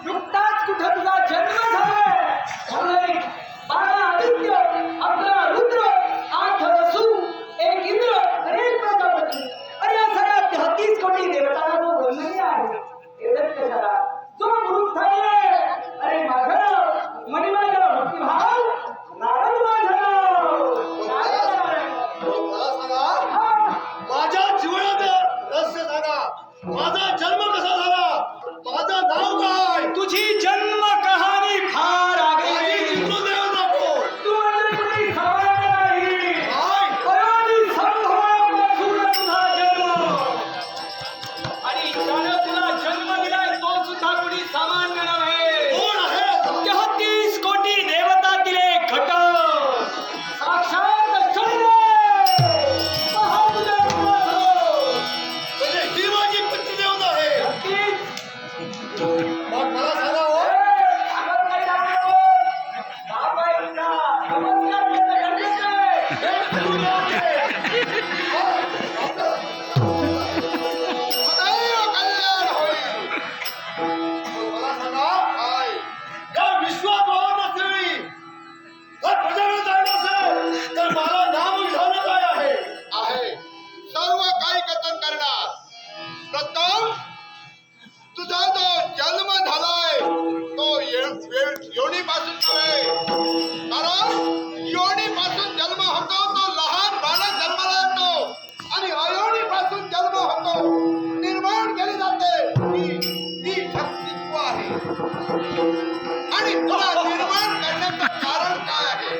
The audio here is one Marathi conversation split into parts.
नुकताच कुठं तुझा जन्म झालाय. बारा आदित्य, अकरा रुद्र, आठ वसु, एक इंद्र आणि एक प्रजापती. अरे या सगळ्या 33 कोटी देवतांना तो बोलणी आहे. एवढंच कशाला जो पुरुष झाले. अरे माझं मणिमाला भक्तिभाव नारद माझा. माझ्या जीवनात रहस्य सांगा. माझा जन्म कसा झाला, माझं नाव काय, तुझी जन्म कहाणी फार आगळी. पितृदेव नको. तू म्हणजे कुणी समान नाही. अयोनी संभवापासून तुझा जन्म आणि ज्यानं तुला जन्म दिलाय तो सुद्धा कुणी सामान्य नव्हे. कोण आहे? 33 कोटी देवतातील एक घटक साक्षात चंद्र. म्हणजे ही माझी पितृदेवता आहे. मग मला सांगा हो, सदैव कल्याण होईल. मग मला सांगा काय या विश्वात वावरत नसलेली जर प्रजाकडे जायचं असेल तर मला नाम विधान काय आहे? आहे सर्व काही कथन करणार. प्रथम तुझा जो जन्म झालाय तो योनीपासून नव्हे. कारण योनीपासून जन्म होतो तो लहान बालक जन्माला येतो आणि अयोनीपासून जन्म होतो निर्माण केली जाते ती शक्ती तू आहे. आणि तुला निर्माण करण्याचं कारण काय आहे?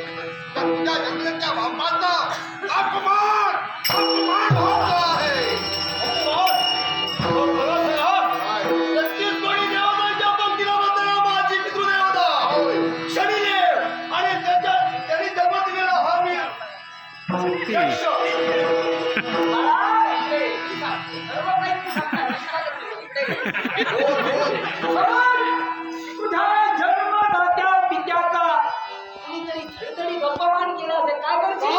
तर तुझ्या जन्माच्या बापाचा अपमान अपमान होतो आहे. तुझ्या जन्मदात्या पित्याचा कुणीतरी धडधडी अपमान केला असेल. काय करशील?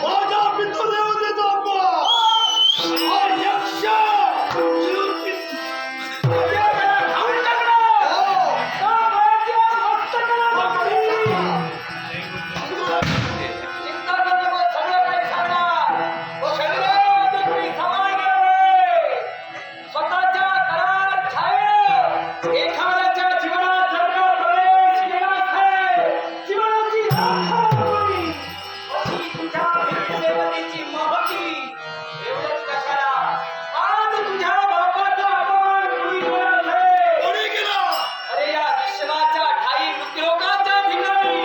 माझ्या पितृदेवतेचा अपमान हा यक्ष स्वतःच्या करार छाये एखाद्याच्या जीवनात जर का प्रवेश केला असेल, जीवनाची राखाडी अशी तुझ्या पितृदेवतेची महती. एवढंच कशाला आज तुझ्या बापाचा अपमान कुणी केला असेल? कोणी केला? अरे या विश्वाच्या ठाई मृत्युलोकाच्या ठिकाणी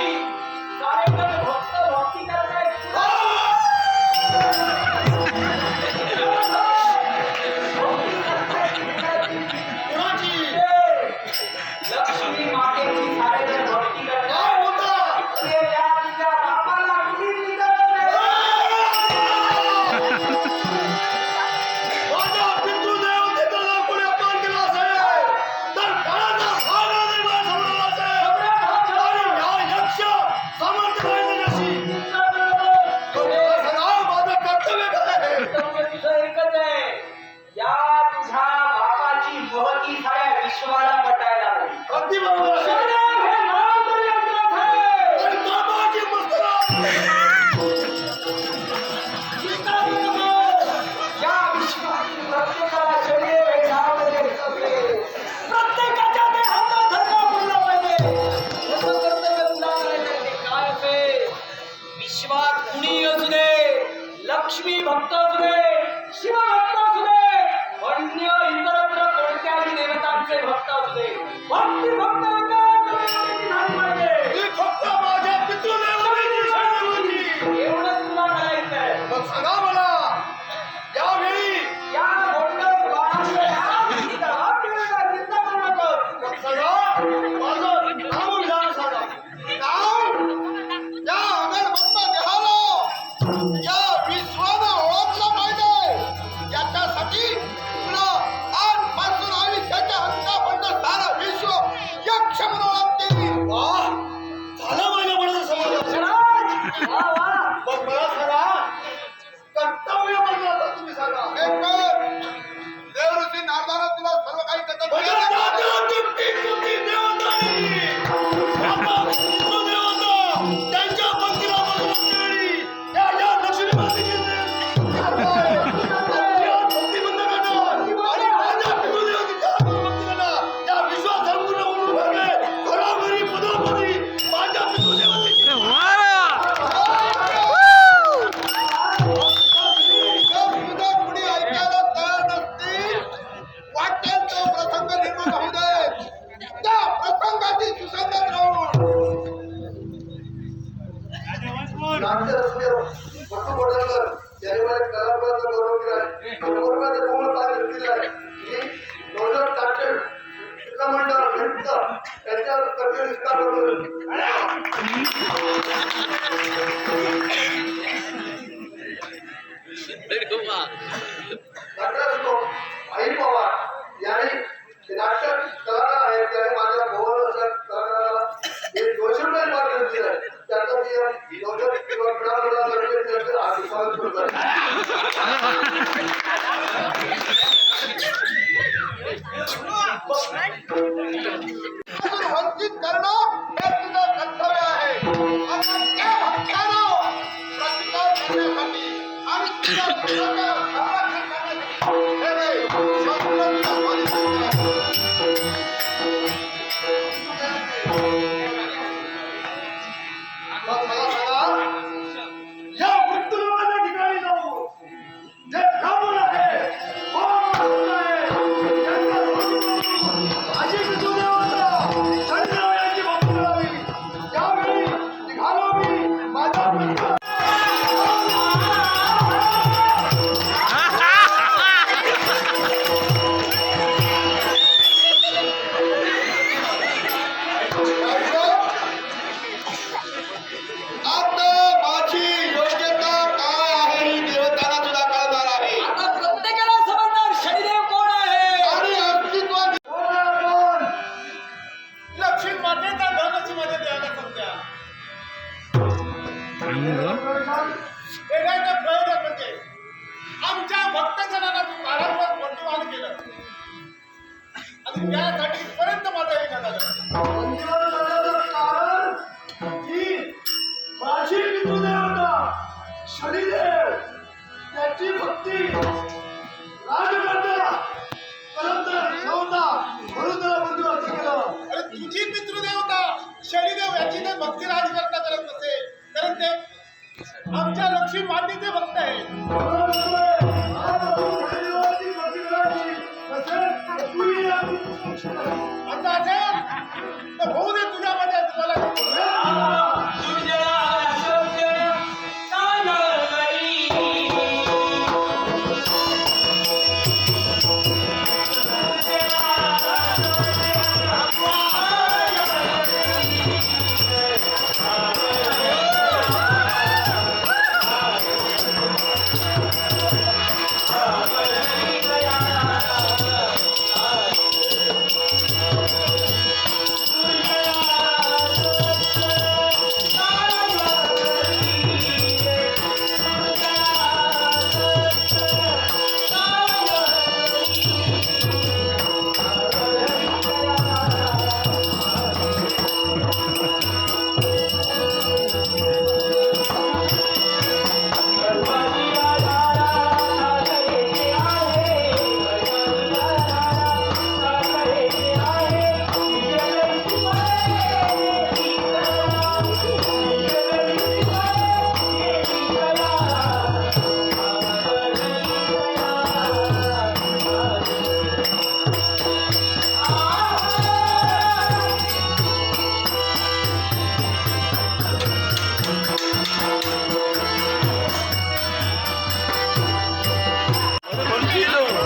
सारेजण भक्त भक्ती करतायत. कोणाची? लक्ष्मी मातेची सारेजण भक्ती करतायत. काय होता? अरे या तुझ्या बापाला कुणी निघालं माझ्या पितृदेवतेचा जर कोणी अपमान केला असेल तर काळाचा सागर निर्माण झालेला असेल आणि हा यक्ष समर्थ राहिलेली अशी. मला माझं कर्तव्य काय आहे? तुझं एकच आहे. या तुझ्या बापाची महती साऱ्या विश्वाला पटायला हवी. अगदी बरोबर आहे. शरीर हे नाव तरी अज्ञात आहे. आणि बाबाची मस्तक या विश्वातील प्रत्येकाला शरीर हे नाव तरी अज्ञात. प्रत्येकाच्या देहाचा धर्म बोलला पाहिजे. याचं कर्तव्य तुला करायचं ते काय असेल? विश्वात कुणी असू दे, लक्ष्मी भक्त असू दे, शिवभक्त असू दे, अन्य इतरत्र कोणत्याही देवतांचे भक्त असू दे, भक्ती भक्त माझं कोमल पाय दिलं आहे मी डोजर टाकेल तिथलं म्हणलं घंट त्याच्यावर कर्ज निष्कार करतो डॉक्टर असतो आई पवार यांनी नाट्य कलाकार आहेत त्याने माझ्या भवन असं कलाकाराला एक 200 रुपये पाठ दिले त्याचा मी 200 किंवा ग्रामला करते त्याचे आशीर्वाद करतो वंचित करणं हे तुझं कर्तव्य आहे आपण त्या भक्तांना प्रतिकार करण्यासाठी आणि तुझ्या भक्तांना संरक्षण करण्यासाठी या मृत्यूलोकाच्या ठिकाणी जाऊ जे ब्राह्मण आहे कोण आहे त्यांचा अशी मृत्यूदेवता शनिदेवाची भक्ती करावी त्यावेळी निघालो मी माझा मित्र आता माझी योग्यता काय आहे ही देवताला तुला कळणार आहे आता प्रत्येकाला समजणार शनिदेव कोण आहे आणि अस्तित्वात लक्ष्मी मातेचा धनची मध्ये द्यायला सध्या वेगळ्या प्रयोजन म्हणजे आमच्या भक्तजनांना तू कारागृहात बंदीवान केलं आणि त्यासाठी पर्यंत माझा येणं झालं कारण की माझी पितृदेवता शनिदेव त्याची भक्ती राजकन्या परंतु नव्हता म्हणून त्याला बंधुवान केलं अरे तुझी पितृदेवता शनिदेव याची तर भक्ती राजकर्ता करत नसेल कारण ते आमच्या लक्ष्मी मातेचे भक्त आहेत आता असेल तर होऊ दे तुझ्यामध्ये तुम्हाला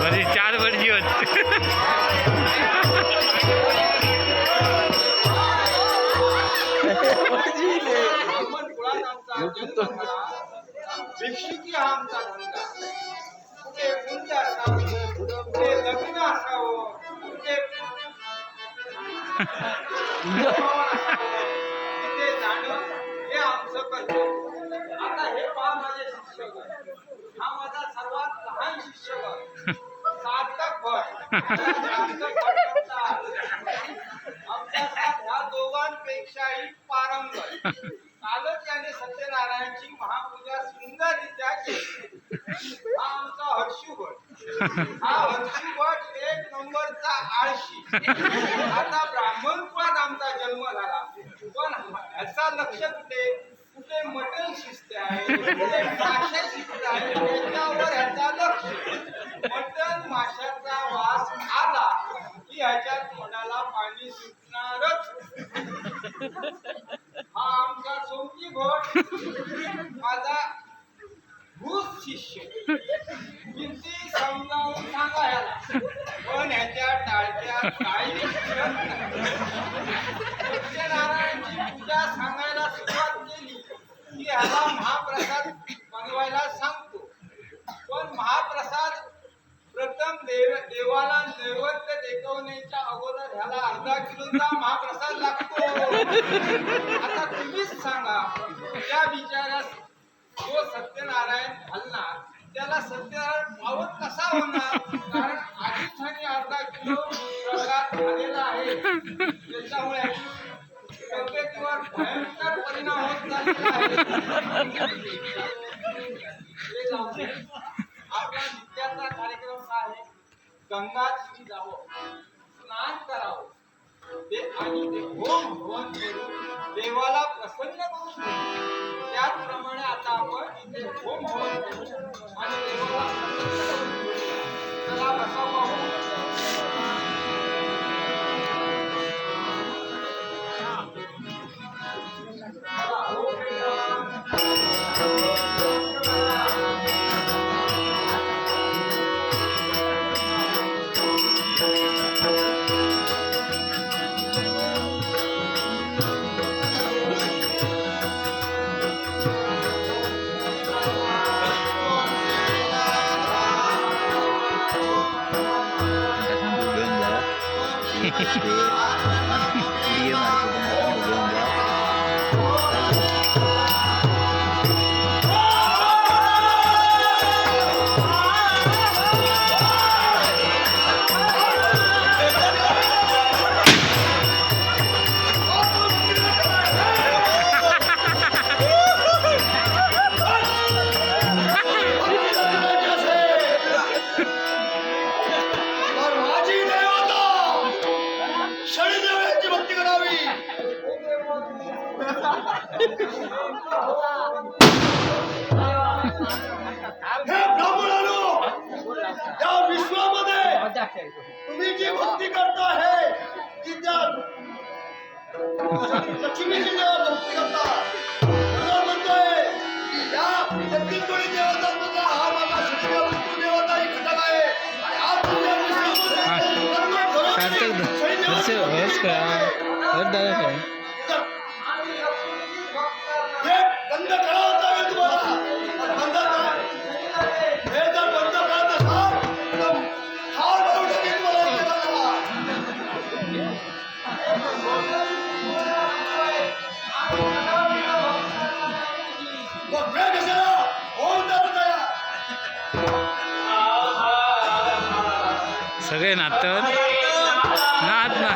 बरी 4 वर्षी भिक्षुकी हा आमचा धंदा कुठे कुंज असावं कुठे लग्न असावं कुठे तिथे जाणं हे आमचं कर्तव्य आता हे पहा माझे शिक्षक हा माझा सर्वात लहान शिक्षक सार्थक भट आमच्या ह्या दोघांपेक्षाही पारंगत कालच त्याने सत्यनारायणची महापूजा सुंदररित्या केली हा आमचा हर्षू भट हा हर्षू भट 1 नंबरचा आळशी आता ब्राह्मण कुळात आमचा जन्म झाला पण ह्याचा लक्ष कुठे कुठे मटण शिजते आहे कुठे माशा शिजते आहे त्याच्यावर ह्याचा लक्ष मटण माशाचा वास आला की ह्याच्यात तोंडाला पाणी सुटणारच हा आमचा सोमजी भट माझा भूत शिष्य किती समजावून सत्यनारायणची पूजा सांगायला सुरुवात केली की ह्याला महाप्रसाद बनवायला सांगतो. पण महाप्रसाद प्रथम देवाला नैवेद्य दाखवण्याच्या अगोदर ह्याला अर्धा किलोचा महाप्रसाद लागतो. आता तुम्हीच सांगा, त्या बिचाऱ्यास जो सत्यनारायण घालणार त्याला सत्यनारायण पावत कसा होणार? कारण आधीच ह्याने अर्धा किलो प्रसाद झालेला आहे. त्याच्यामुळे तब्येतीवर भयंकर परिणाम होत चाललेला आहे. हे जाऊ दे. आपला नित्याचा कार्यक्रम काय आहे? गंगात जावं, स्नान करावं, आणि ते होम हवन करून देवाला प्रसन्न करून घेऊ. त्याचप्रमाणे आता आपण इथे होम हवन करू आणि देवाला प्रसन्न करून घेऊ. चला बसा पाहू. Video और माझी देवता शनिदेवाची भक्ती करावी. हे ब्राह्मणांनो, या विश्वामध्ये तुम्ही जी भक्ती करता आहे ती त्या लक्ष्मीची देवता भक्ती करता. म्हणून म्हणतोय या छत्तीसगडी देवतांमधला हा माझा शनिदेव विष्णू देवता ही घटक आहे. आणि आज तुमच्या विश्वामध्ये सार्थक दर्शन दादा काय हे बंद करावं लागेल तुम्हाला. बंद करा. हे जर बंद करत असाल तर हार मारून टाकेल तुम्हाला एकमेकांना. मग वेळ कशाला? होऊन जातं तयार. सगळे नाचतात नाच ना